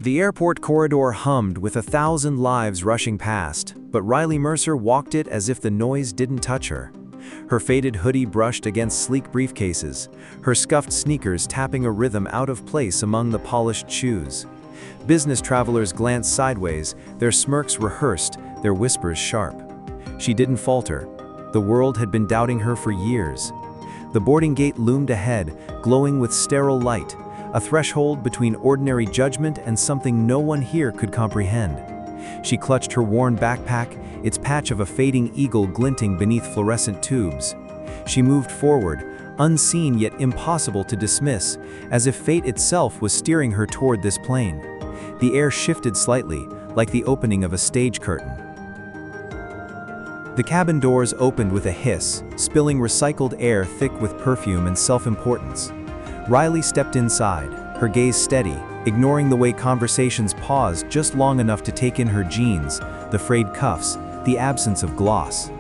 The airport corridor hummed with 1,000 lives rushing past, but Riley Mercer walked it as if the noise didn't touch her. Her faded hoodie brushed against sleek briefcases, her scuffed sneakers tapping a rhythm out of place among the polished shoes. Business travelers glanced sideways, their smirks rehearsed, their whispers sharp. She didn't falter. The world had been doubting her for years. The boarding gate loomed ahead, glowing with sterile light, a threshold between ordinary judgment and something no one here could comprehend. She clutched her worn backpack, its patch of a fading eagle glinting beneath fluorescent tubes. She moved forward, unseen yet impossible to dismiss, as if fate itself was steering her toward this plane. The air shifted slightly, like the opening of a stage curtain. The cabin doors opened with a hiss, spilling recycled air thick with perfume and self-importance. Riley stepped inside, her gaze steady, ignoring the way conversations paused just long enough to take in her jeans, the frayed cuffs, the absence of gloss.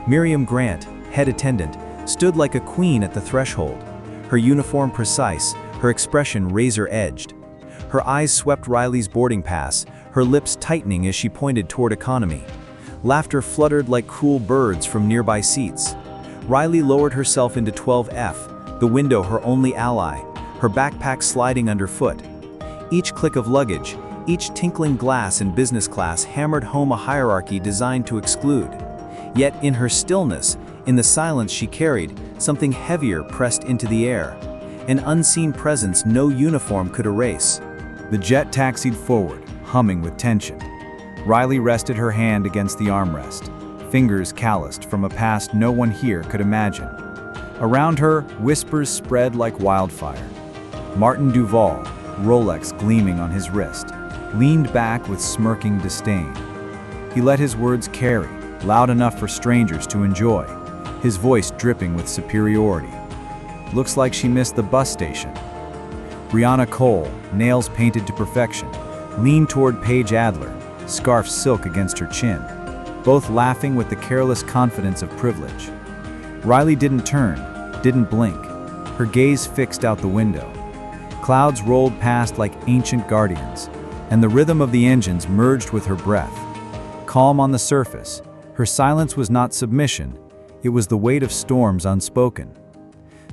Miriam Grant, head attendant, stood like a queen at the threshold, her uniform precise, her expression razor-edged. Her eyes swept Riley's boarding pass, her lips tightening as she pointed toward economy. Laughter fluttered like cruel birds from nearby seats. Riley lowered herself into 12F, the window her only ally, her backpack sliding underfoot. Each click of luggage, each tinkling glass in business class hammered home a hierarchy designed to exclude. Yet in her stillness, in the silence she carried, something heavier pressed into the air. An unseen presence no uniform could erase. The jet taxied forward, humming with tension. Riley rested her hand against the armrest, fingers calloused from a past no one here could imagine. Around her, whispers spread like wildfire. Martin Duval, Rolex gleaming on his wrist, leaned back with smirking disdain. He let his words carry, loud enough for strangers to enjoy, his voice dripping with superiority. Looks like she missed the bus station. Brianna Cole, nails painted to perfection, leaned toward Paige Adler, scarf silk against her chin, both laughing with the careless confidence of privilege. Riley didn't turn, didn't blink, her gaze fixed out the window. Clouds rolled past like ancient guardians, and the rhythm of the engines merged with her breath. Calm on the surface, her silence was not submission, it was the weight of storms unspoken.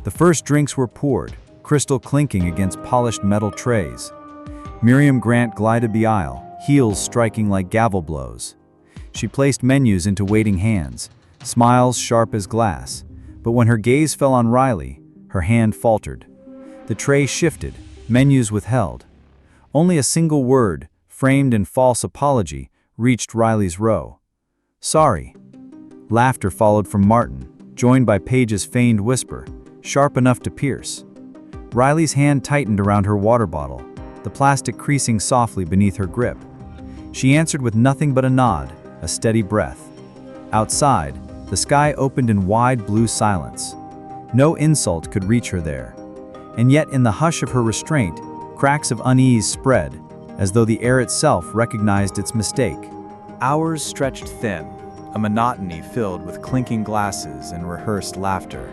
The first drinks were poured, crystal clinking against polished metal trays. Miriam Grant glided the aisle, heels striking like gavel blows. She placed menus into waiting hands, smiles sharp as glass, but when her gaze fell on Riley, her hand faltered. The tray shifted, menus withheld. Only a single word, framed in false apology, reached Riley's row. "Sorry." Laughter followed from Martin, joined by Paige's feigned whisper, sharp enough to pierce. Riley's hand tightened around her water bottle, the plastic creasing softly beneath her grip. She answered with nothing but a nod, a steady breath. Outside, the sky opened in wide blue silence. No insult could reach her there. And yet in the hush of her restraint, cracks of unease spread, as though the air itself recognized its mistake. Hours stretched thin, a monotony filled with clinking glasses and rehearsed laughter.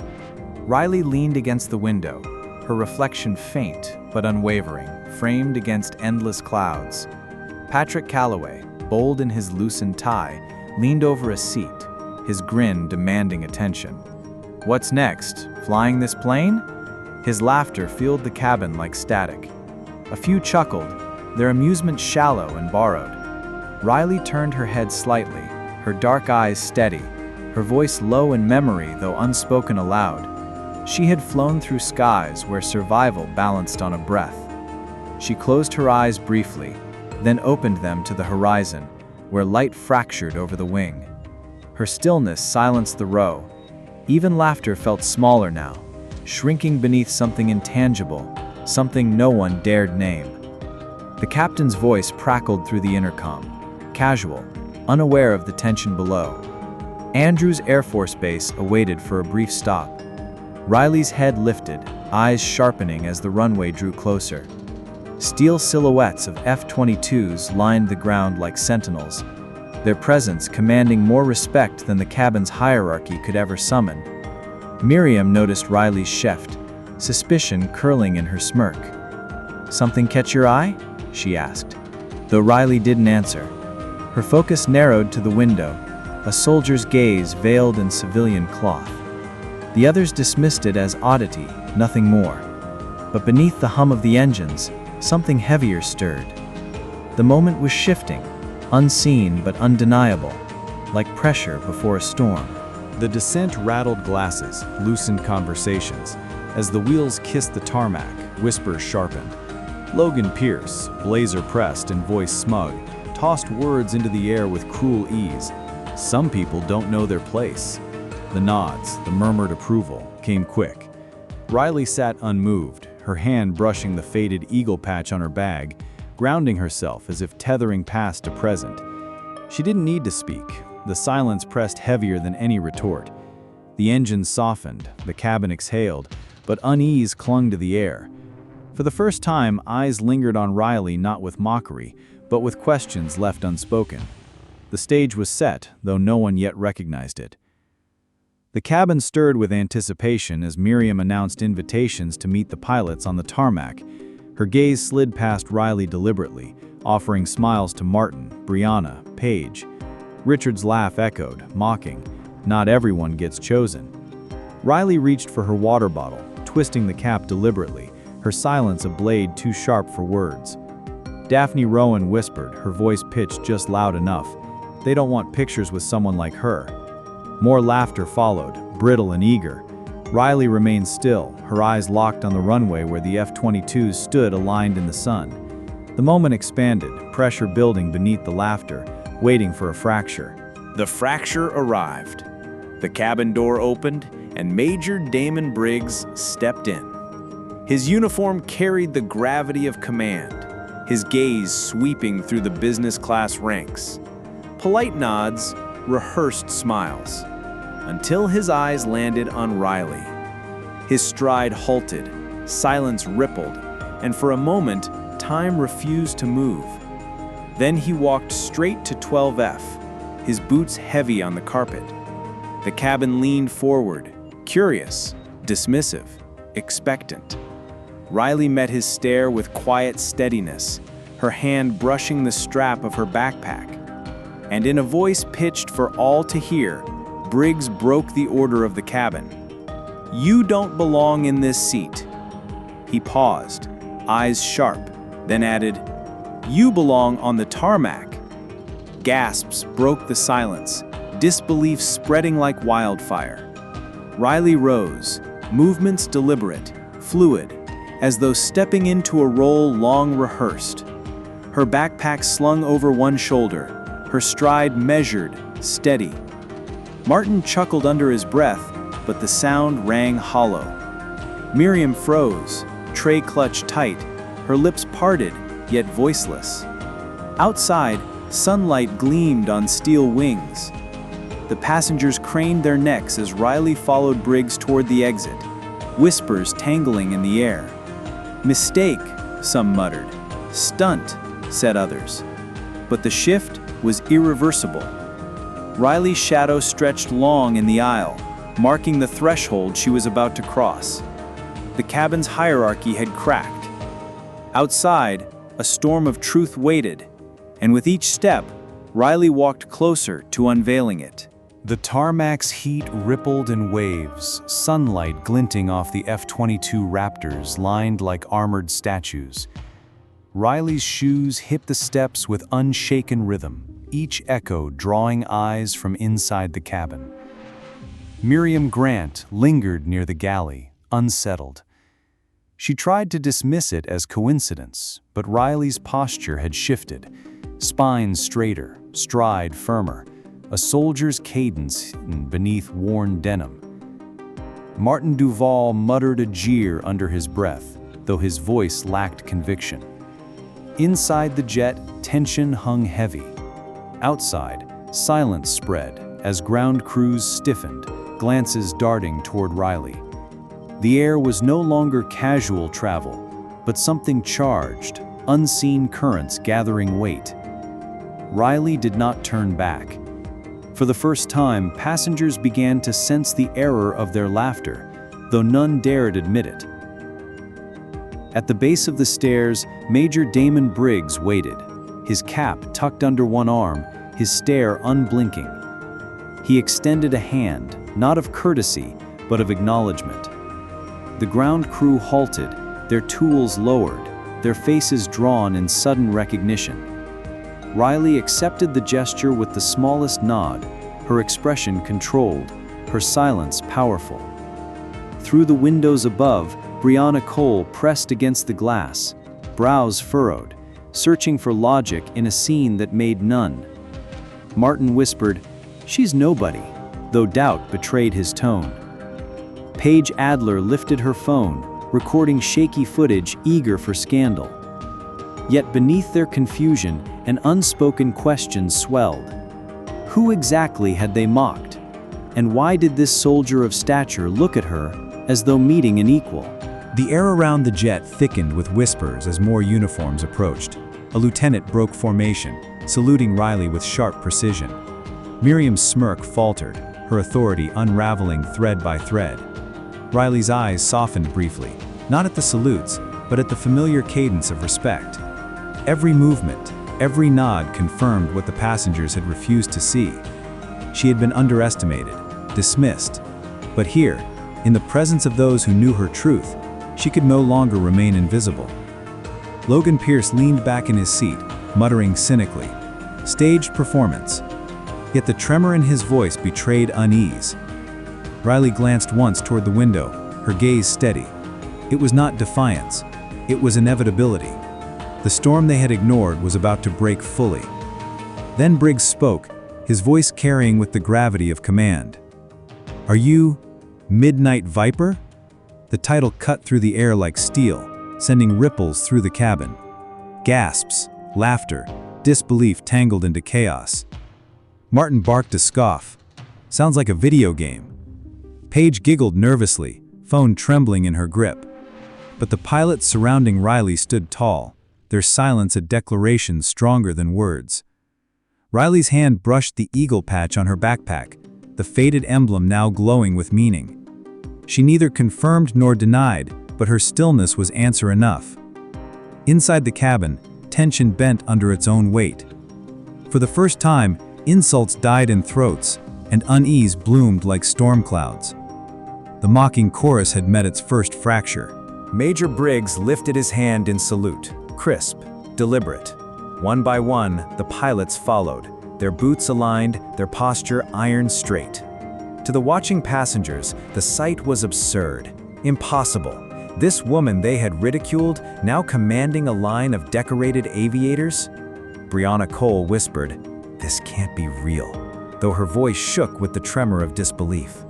Riley leaned against the window, her reflection faint but unwavering, framed against endless clouds. Patrick Calloway, bold in his loosened tie, leaned over a seat, his grin demanding attention. "What's next? Flying this plane?" His laughter filled the cabin like static. A few chuckled, their amusement shallow and borrowed. Riley turned her head slightly, her dark eyes steady, her voice low in memory though unspoken aloud. She had flown through skies where survival balanced on a breath. She closed her eyes briefly, then opened them to the horizon, where light fractured over the wing. Her stillness silenced the row. Even laughter felt smaller now, shrinking beneath something intangible, something no one dared name. The captain's voice crackled through the intercom, casual, unaware of the tension below. Andrews Air Force Base awaited for a brief stop. Riley's head lifted, eyes sharpening as the runway drew closer. Steel silhouettes of F-22s lined the ground like sentinels, their presence commanding more respect than the cabin's hierarchy could ever summon. Miriam noticed Riley's shift, suspicion curling in her smirk. "Something catch your eye?" she asked. Though Riley didn't answer, her focus narrowed to the window, a soldier's gaze veiled in civilian cloth. The others dismissed it as oddity, nothing more. But beneath the hum of the engines, something heavier stirred. The moment was shifting, unseen but undeniable, like pressure before a storm. The descent rattled glasses, loosened conversations. As the wheels kissed the tarmac, whispers sharpened. Logan Pierce, blazer pressed and voice smug, tossed words into the air with cruel ease. Some people don't know their place. The nods, the murmured approval, came quick. Riley sat unmoved, her hand brushing the faded eagle patch on her bag, grounding herself as if tethering past to present. She didn't need to speak. The silence pressed heavier than any retort. The engine softened, the cabin exhaled, but unease clung to the air. For the first time, eyes lingered on Riley, not with mockery, but with questions left unspoken. The stage was set, though no one yet recognized it. The cabin stirred with anticipation as Miriam announced invitations to meet the pilots on the tarmac. Her gaze slid past Riley deliberately, offering smiles to Martin, Brianna, Paige. Richard's laugh echoed, mocking, "Not everyone gets chosen." Riley reached for her water bottle, twisting the cap deliberately, her silence a blade too sharp for words. Daphne Rowan whispered, her voice pitched just loud enough. "They don't want pictures with someone like her." More laughter followed, brittle and eager. Riley remained still, her eyes locked on the runway where the F-22s stood aligned in the sun. The moment expanded, pressure building beneath the laughter, waiting for a fracture. The fracture arrived. The cabin door opened, and Major Damon Briggs stepped in. His uniform carried the gravity of command, his gaze sweeping through the business class ranks. Polite nods, rehearsed smiles, until his eyes landed on Riley. His stride halted, silence rippled, and for a moment, time refused to move. Then he walked straight to 12F, his boots heavy on the carpet. The cabin leaned forward, curious, dismissive, expectant. Riley met his stare with quiet steadiness, her hand brushing the strap of her backpack. And in a voice pitched for all to hear, Briggs broke the order of the cabin. "You don't belong in this seat." He paused, eyes sharp, then added, "You belong on the tarmac." Gasps broke the silence, disbelief spreading like wildfire. Riley rose, movements deliberate, fluid, as though stepping into a role long rehearsed. Her backpack slung over one shoulder, her stride measured, steady. Martin chuckled under his breath, but the sound rang hollow. Miriam froze, tray clutched tight, her lips parted, yet voiceless. Outside, sunlight gleamed on steel wings. The passengers craned their necks as Riley followed Briggs toward the exit, whispers tangling in the air. "Mistake," some muttered. "Stunt," said others. But the shift was irreversible. Riley's shadow stretched long in the aisle, marking the threshold she was about to cross. The cabin's hierarchy had cracked. Outside, a storm of truth waited, and with each step, Riley walked closer to unveiling it. The tarmac's heat rippled in waves, sunlight glinting off the F-22 Raptors lined like armored statues. Riley's shoes hit the steps with unshaken rhythm, each echo drawing eyes from inside the cabin. Miriam Grant lingered near the galley, unsettled. She tried to dismiss it as coincidence, but Riley's posture had shifted, spine straighter, stride firmer, a soldier's cadence beneath worn denim. Martin Duval muttered a jeer under his breath, though his voice lacked conviction. Inside the jet, tension hung heavy. Outside, silence spread as ground crews stiffened, glances darting toward Riley. The air was no longer casual travel, but something charged, unseen currents gathering weight. Riley did not turn back. For the first time, passengers began to sense the error of their laughter, though none dared admit it. At the base of the stairs, Major Damon Briggs waited, his cap tucked under one arm, his stare unblinking. He extended a hand, not of courtesy, but of acknowledgement. The ground crew halted, their tools lowered, their faces drawn in sudden recognition. Riley accepted the gesture with the smallest nod, her expression controlled, her silence powerful. Through the windows above, Brianna Cole pressed against the glass, brows furrowed, searching for logic in a scene that made none. Martin whispered, "She's nobody," though doubt betrayed his tone. Paige Adler lifted her phone, recording shaky footage eager for scandal. Yet beneath their confusion, an unspoken question swelled. Who exactly had they mocked? And why did this soldier of stature look at her as though meeting an equal? The air around the jet thickened with whispers as more uniforms approached. A lieutenant broke formation, saluting Riley with sharp precision. Miriam's smirk faltered, her authority unraveling thread by thread. Riley's eyes softened briefly, not at the salutes, but at the familiar cadence of respect. Every movement, every nod confirmed what the passengers had refused to see. She had been underestimated, dismissed. But here, in the presence of those who knew her truth, she could no longer remain invisible. Logan Pierce leaned back in his seat, muttering cynically, "Staged performance." Yet the tremor in his voice betrayed unease. Riley glanced once toward the window, her gaze steady. It was not defiance, it was inevitability. The storm they had ignored was about to break fully. Then Briggs spoke, his voice carrying with the gravity of command. "Are you Midnight Viper?" The title cut through the air like steel, sending ripples through the cabin. Gasps, laughter, disbelief tangled into chaos. Martin barked a scoff. "Sounds like a video game." Paige giggled nervously, phone trembling in her grip. But the pilots surrounding Riley stood tall, their silence a declaration stronger than words. Riley's hand brushed the eagle patch on her backpack, the faded emblem now glowing with meaning. She neither confirmed nor denied, but her stillness was answer enough. Inside the cabin, tension bent under its own weight. For the first time, insults died in throats, and unease bloomed like storm clouds. The mocking chorus had met its first fracture. Major Briggs lifted his hand in salute, crisp, deliberate. One by one, the pilots followed, their boots aligned, their posture iron straight. To the watching passengers, the sight was absurd, impossible. This woman they had ridiculed, now commanding a line of decorated aviators? Brianna Cole whispered, "This can't be real," though her voice shook with the tremor of disbelief.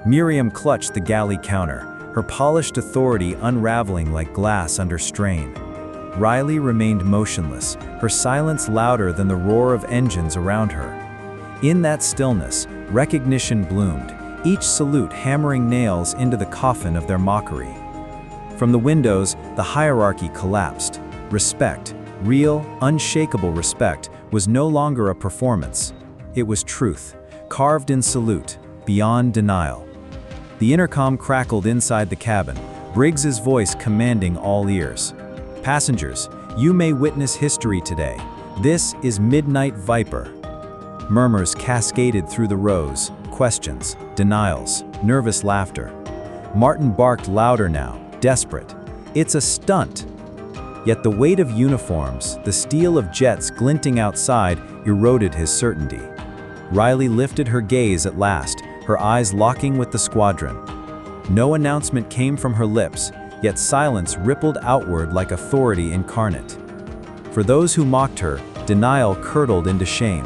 Miriam clutched the galley counter, her polished authority unraveling like glass under strain. Riley remained motionless, her silence louder than the roar of engines around her. In that stillness, recognition bloomed, each salute hammering nails into the coffin of their mockery. From the windows, the hierarchy collapsed. Respect, real, unshakable respect, was no longer a performance. It was truth, carved in salute, beyond denial. The intercom crackled inside the cabin, Briggs's voice commanding all ears. "Passengers, you may witness history today. This is Midnight Viper." Murmurs cascaded through the rows, questions, denials, nervous laughter. Martin barked louder now, desperate. "It's a stunt!" Yet the weight of uniforms, the steel of jets glinting outside, eroded his certainty. Riley lifted her gaze at last, her eyes locking with the squadron. No announcement came from her lips, yet silence rippled outward like authority incarnate. For those who mocked her, denial curdled into shame.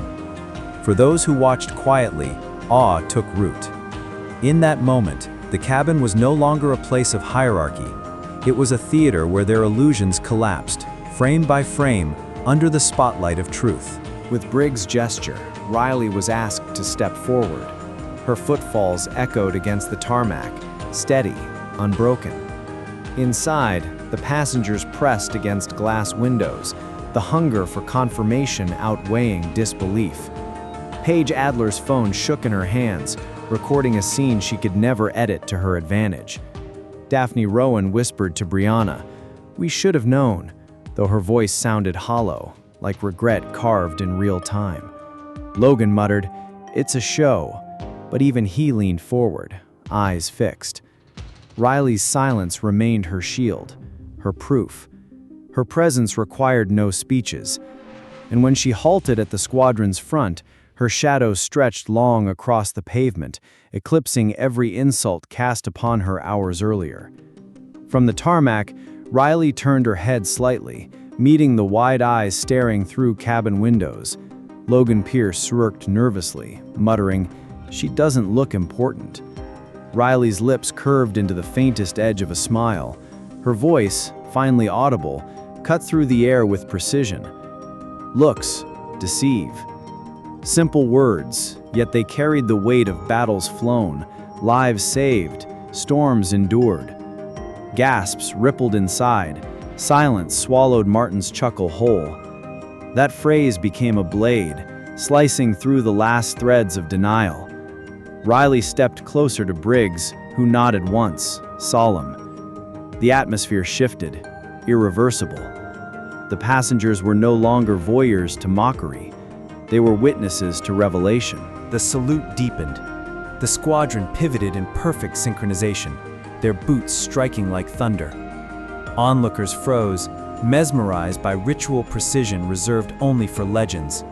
For those who watched quietly, awe took root. In that moment, the cabin was no longer a place of hierarchy. It was a theater where their illusions collapsed, frame by frame, under the spotlight of truth. With Briggs' gesture, Riley was asked to step forward. Her footfalls echoed against the tarmac, steady, unbroken. Inside, the passengers pressed against glass windows, the hunger for confirmation outweighing disbelief. Paige Adler's phone shook in her hands, recording a scene she could never edit to her advantage. Daphne Rowan whispered to Brianna, "We should have known," though her voice sounded hollow, like regret carved in real time. Logan muttered, "It's a show," but even he leaned forward, eyes fixed. Riley's silence remained her shield, her proof. Her presence required no speeches, and when she halted at the squadron's front, her shadow stretched long across the pavement, eclipsing every insult cast upon her hours earlier. From the tarmac, Riley turned her head slightly, meeting the wide eyes staring through cabin windows. Logan Pierce smirked nervously, muttering, "She doesn't look important." Riley's lips curved into the faintest edge of a smile. Her voice, finally audible, cut through the air with precision. "Looks deceive." Simple words, yet they carried the weight of battles flown, lives saved, storms endured. Gasps rippled inside. Silence swallowed Martin's chuckle whole. That phrase became a blade, slicing through the last threads of denial. Riley stepped closer to Briggs, who nodded once, solemn. The atmosphere shifted, irreversible. The passengers were no longer voyeurs to mockery. They were witnesses to revelation. The salute deepened. The squadron pivoted in perfect synchronization, their boots striking like thunder. Onlookers froze, mesmerized by ritual precision reserved only for legends.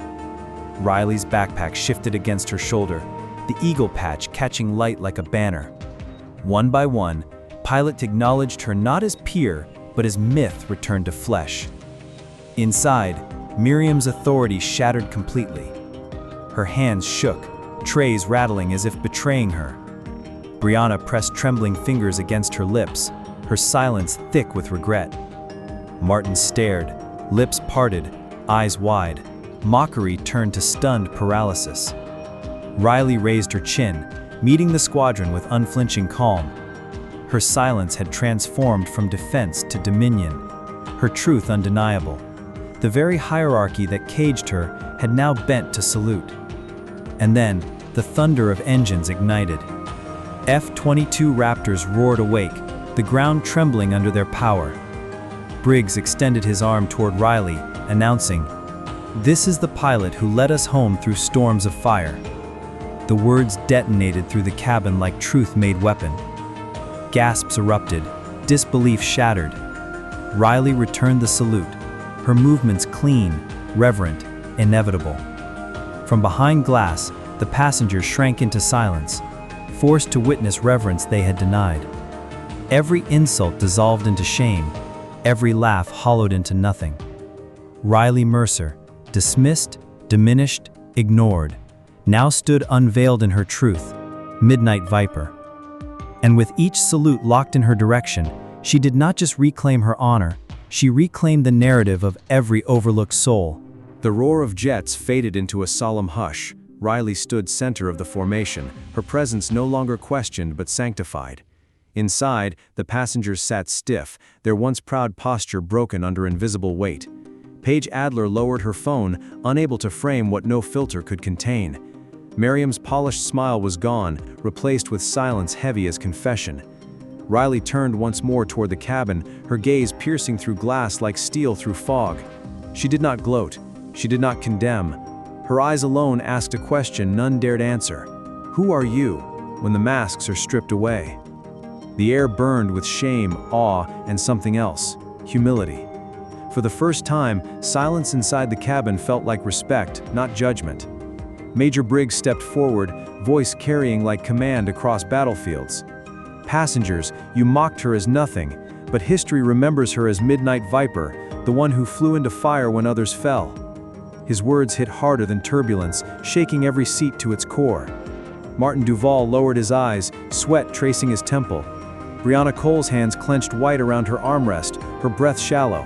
Riley's backpack shifted against her shoulder, the eagle patch catching light like a banner. One by one, Pilot acknowledged her not as peer, but as myth returned to flesh. Inside, Miriam's authority shattered completely. Her hands shook, trays rattling as if betraying her. Brianna pressed trembling fingers against her lips, her silence thick with regret. Martin stared, lips parted, eyes wide. Mockery turned to stunned paralysis. Riley raised her chin, meeting the squadron with unflinching calm. Her silence had transformed from defense to dominion, her truth undeniable. The very hierarchy that caged her had now bent to salute. And then, the thunder of engines ignited. F-22 Raptors roared awake, the ground trembling under their power. Briggs extended his arm toward Riley, announcing, "This is the pilot who led us home through storms of fire." The words detonated through the cabin like truth-made weapon. Gasps erupted, disbelief shattered. Riley returned the salute, her movements clean, reverent, inevitable. From behind glass, the passengers shrank into silence, forced to witness reverence they had denied. Every insult dissolved into shame, every laugh hollowed into nothing. Riley Mercer, dismissed, diminished, ignored, now stood unveiled in her truth, Midnight Viper. And with each salute locked in her direction, she did not just reclaim her honor, she reclaimed the narrative of every overlooked soul. The roar of jets faded into a solemn hush. Riley stood center of the formation, her presence no longer questioned but sanctified. Inside, the passengers sat stiff, their once proud posture broken under invisible weight. Paige Adler lowered her phone, unable to frame what no filter could contain. Miriam's polished smile was gone, replaced with silence heavy as confession. Riley turned once more toward the cabin, her gaze piercing through glass like steel through fog. She did not gloat. She did not condemn. Her eyes alone asked a question none dared answer. Who are you when the masks are stripped away? The air burned with shame, awe, and something else, humility. For the first time, silence inside the cabin felt like respect, not judgment. Major Briggs stepped forward, voice carrying like command across battlefields. Passengers, you mocked her as nothing, but history remembers her as Midnight Viper, the one who flew into fire when others fell. His words hit harder than turbulence, shaking every seat to its core. Martin Duval lowered his eyes, sweat tracing his temple. Brianna Cole's hands clenched white around her armrest, her breath shallow.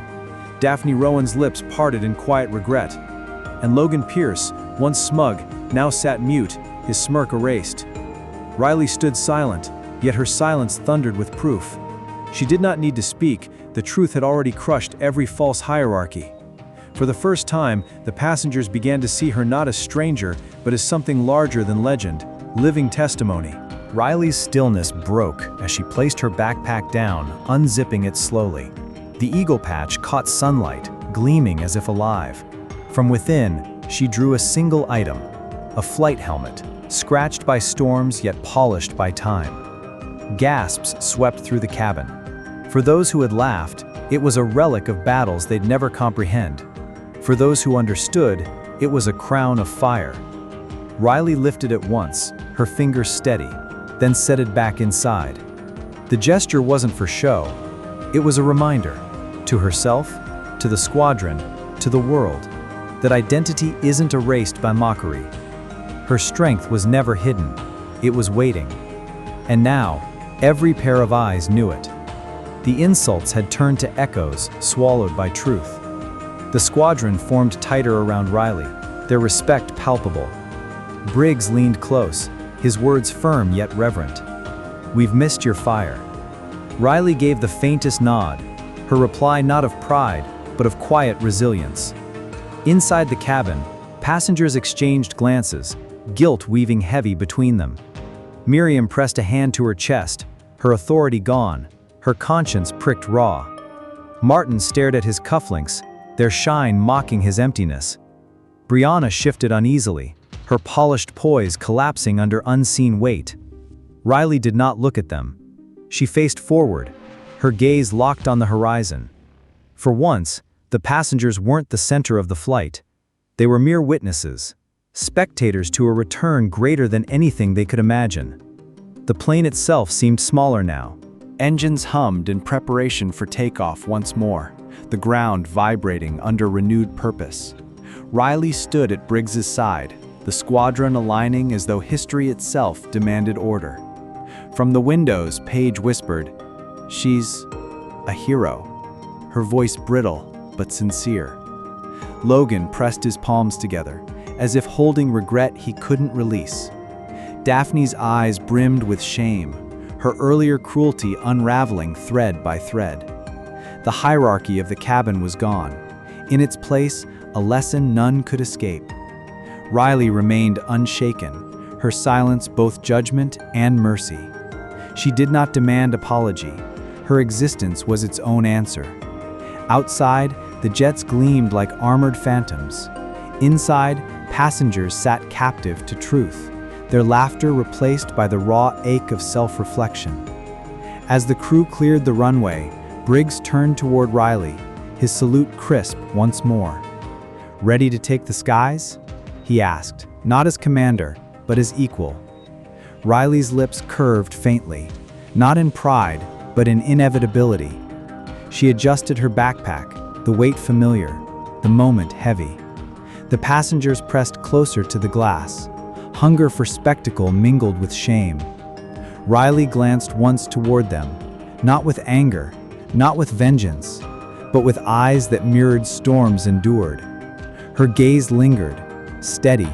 Daphne Rowan's lips parted in quiet regret. And Logan Pierce, once smug, now sat mute, his smirk erased. Riley stood silent, yet her silence thundered with proof. She did not need to speak, the truth had already crushed every false hierarchy. For the first time, the passengers began to see her not as stranger, but as something larger than legend, living testimony. Riley's stillness broke as she placed her backpack down, unzipping it slowly. The eagle patch caught sunlight, gleaming as if alive. From within, she drew a single item, a flight helmet, scratched by storms yet polished by time. Gasps swept through the cabin. For those who had laughed, it was a relic of battles they'd never comprehend. For those who understood, it was a crown of fire. Riley lifted it once, her fingers steady, then set it back inside. The gesture wasn't for show. It was a reminder, to herself, to the squadron, to the world, that identity isn't erased by mockery. Her strength was never hidden. It was waiting. And now, every pair of eyes knew it. The insults had turned to echoes, swallowed by truth. The squadron formed tighter around Riley, their respect palpable. Briggs leaned close, his words firm yet reverent. "We've missed your fire." Riley gave the faintest nod, her reply not of pride, but of quiet resilience. Inside the cabin, passengers exchanged glances, guilt weaving heavy between them. Miriam pressed a hand to her chest, her authority gone, her conscience pricked raw. Martin stared at his cufflinks, their shine mocking his emptiness. Brianna shifted uneasily, her polished poise collapsing under unseen weight. Riley did not look at them. She faced forward, her gaze locked on the horizon. For once, the passengers weren't the center of the flight. They were mere witnesses, spectators to a return greater than anything they could imagine. The plane itself seemed smaller now. Engines hummed in preparation for takeoff once more, the ground vibrating under renewed purpose. Riley stood at Briggs's side, the squadron aligning as though history itself demanded order. From the windows, Paige whispered, "She's a hero." Her voice brittle, but sincere. Logan pressed his palms together, as if holding regret he couldn't release. Daphne's eyes brimmed with shame, her earlier cruelty unraveling thread by thread. The hierarchy of the cabin was gone. In its place, a lesson none could escape. Riley remained unshaken, her silence both judgment and mercy. She did not demand apology. Her existence was its own answer. Outside, the jets gleamed like armored phantoms. Inside, passengers sat captive to truth, their laughter replaced by the raw ache of self-reflection. As the crew cleared the runway, Briggs turned toward Riley, his salute crisp once more. "Ready to take the skies?" he asked, not as commander, but as equal. Riley's lips curved faintly, not in pride, but in inevitability. She adjusted her backpack, the weight familiar, the moment heavy. The passengers pressed closer to the glass. Hunger for spectacle mingled with shame. Riley glanced once toward them, not with anger, not with vengeance, but with eyes that mirrored storms endured. Her gaze lingered, steady,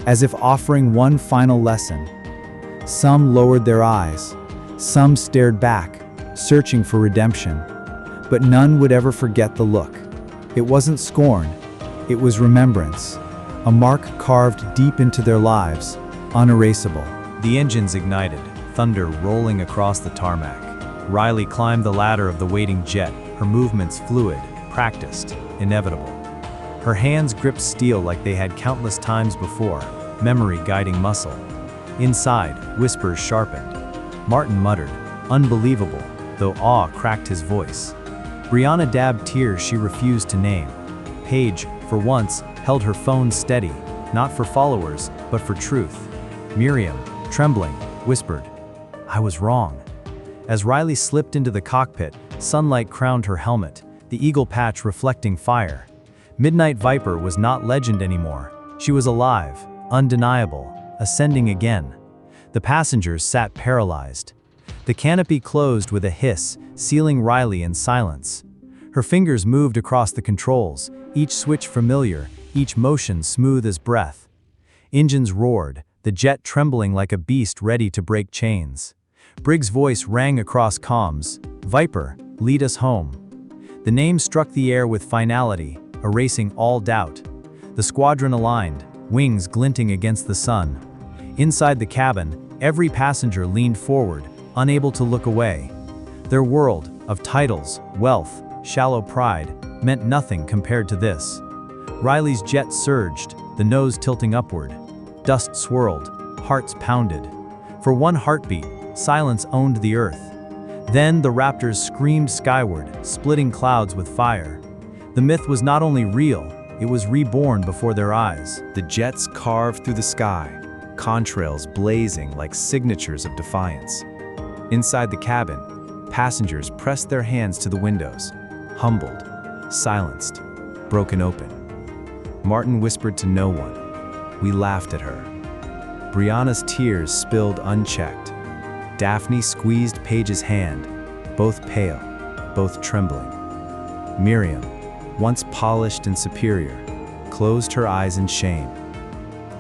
as if offering one final lesson. Some lowered their eyes, some stared back, searching for redemption, but none would ever forget the look. It wasn't scorn, it was remembrance, a mark carved deep into their lives, unerasable. The engines ignited, thunder rolling across the tarmac. Riley climbed the ladder of the waiting jet, her movements fluid, practiced, inevitable. Her hands gripped steel like they had countless times before, memory guiding muscle. Inside, whispers sharpened. Martin muttered, "Unbelievable," though awe cracked his voice. Brianna dabbed tears she refused to name. Paige, for once, held her phone steady, not for followers, but for truth. Miriam, trembling, whispered, "I was wrong." As Riley slipped into the cockpit, sunlight crowned her helmet, the eagle patch reflecting fire. Midnight Viper was not legend anymore. She was alive, undeniable, ascending again. The passengers sat paralyzed. The canopy closed with a hiss, sealing Riley in silence. Her fingers moved across the controls, each switch familiar, each motion smooth as breath. Engines roared, the jet trembling like a beast ready to break chains. Briggs' voice rang across comms, "Viper, lead us home." The name struck the air with finality, erasing all doubt. The squadron aligned, wings glinting against the sun. Inside the cabin, every passenger leaned forward, unable to look away. Their world, of titles, wealth, shallow pride, meant nothing compared to this. Riley's jet surged, the nose tilting upward. Dust swirled, hearts pounded. For one heartbeat, silence owned the earth. Then the Raptors screamed skyward, splitting clouds with fire. The myth was not only real, it was reborn before their eyes. The jets carved through the sky, contrails blazing like signatures of defiance. Inside the cabin, passengers pressed their hands to the windows, humbled, silenced, broken open. Martin whispered to no one. We laughed at her. Brianna's tears spilled unchecked. Daphne squeezed Paige's hand, both pale, both trembling. Miriam, once polished and superior, closed her eyes in shame.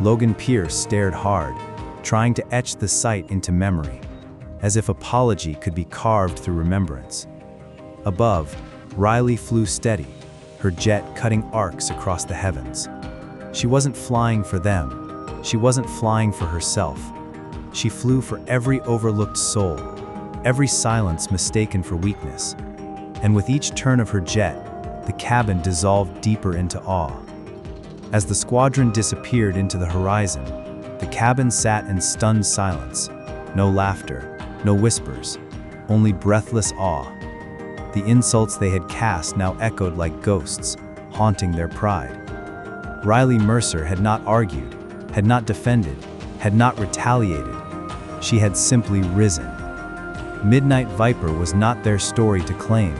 Logan Pierce stared hard, trying to etch the sight into memory, as if apology could be carved through remembrance. Above, Riley flew steady, her jet cutting arcs across the heavens. She wasn't flying for them. She wasn't flying for herself. She flew for every overlooked soul, every silence mistaken for weakness. And with each turn of her jet, the cabin dissolved deeper into awe. As the squadron disappeared into the horizon, the cabin sat in stunned silence. No laughter, no whispers, only breathless awe. The insults they had cast now echoed like ghosts, haunting their pride. Riley Mercer had not argued, had not defended, had not retaliated. She had simply risen. Midnight Viper was not their story to claim.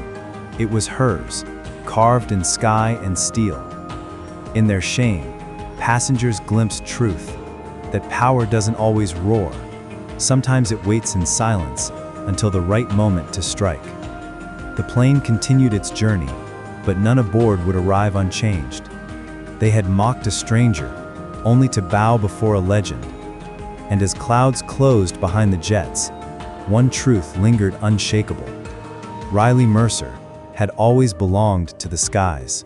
It was hers, carved in sky and steel. In their shame, passengers glimpsed truth, that power doesn't always roar. Sometimes it waits in silence until the right moment to strike. The plane continued its journey, but none aboard would arrive unchanged. They had mocked a stranger, only to bow before a legend. And as clouds closed behind the jets, one truth lingered unshakable. Riley Mercer had always belonged to the skies.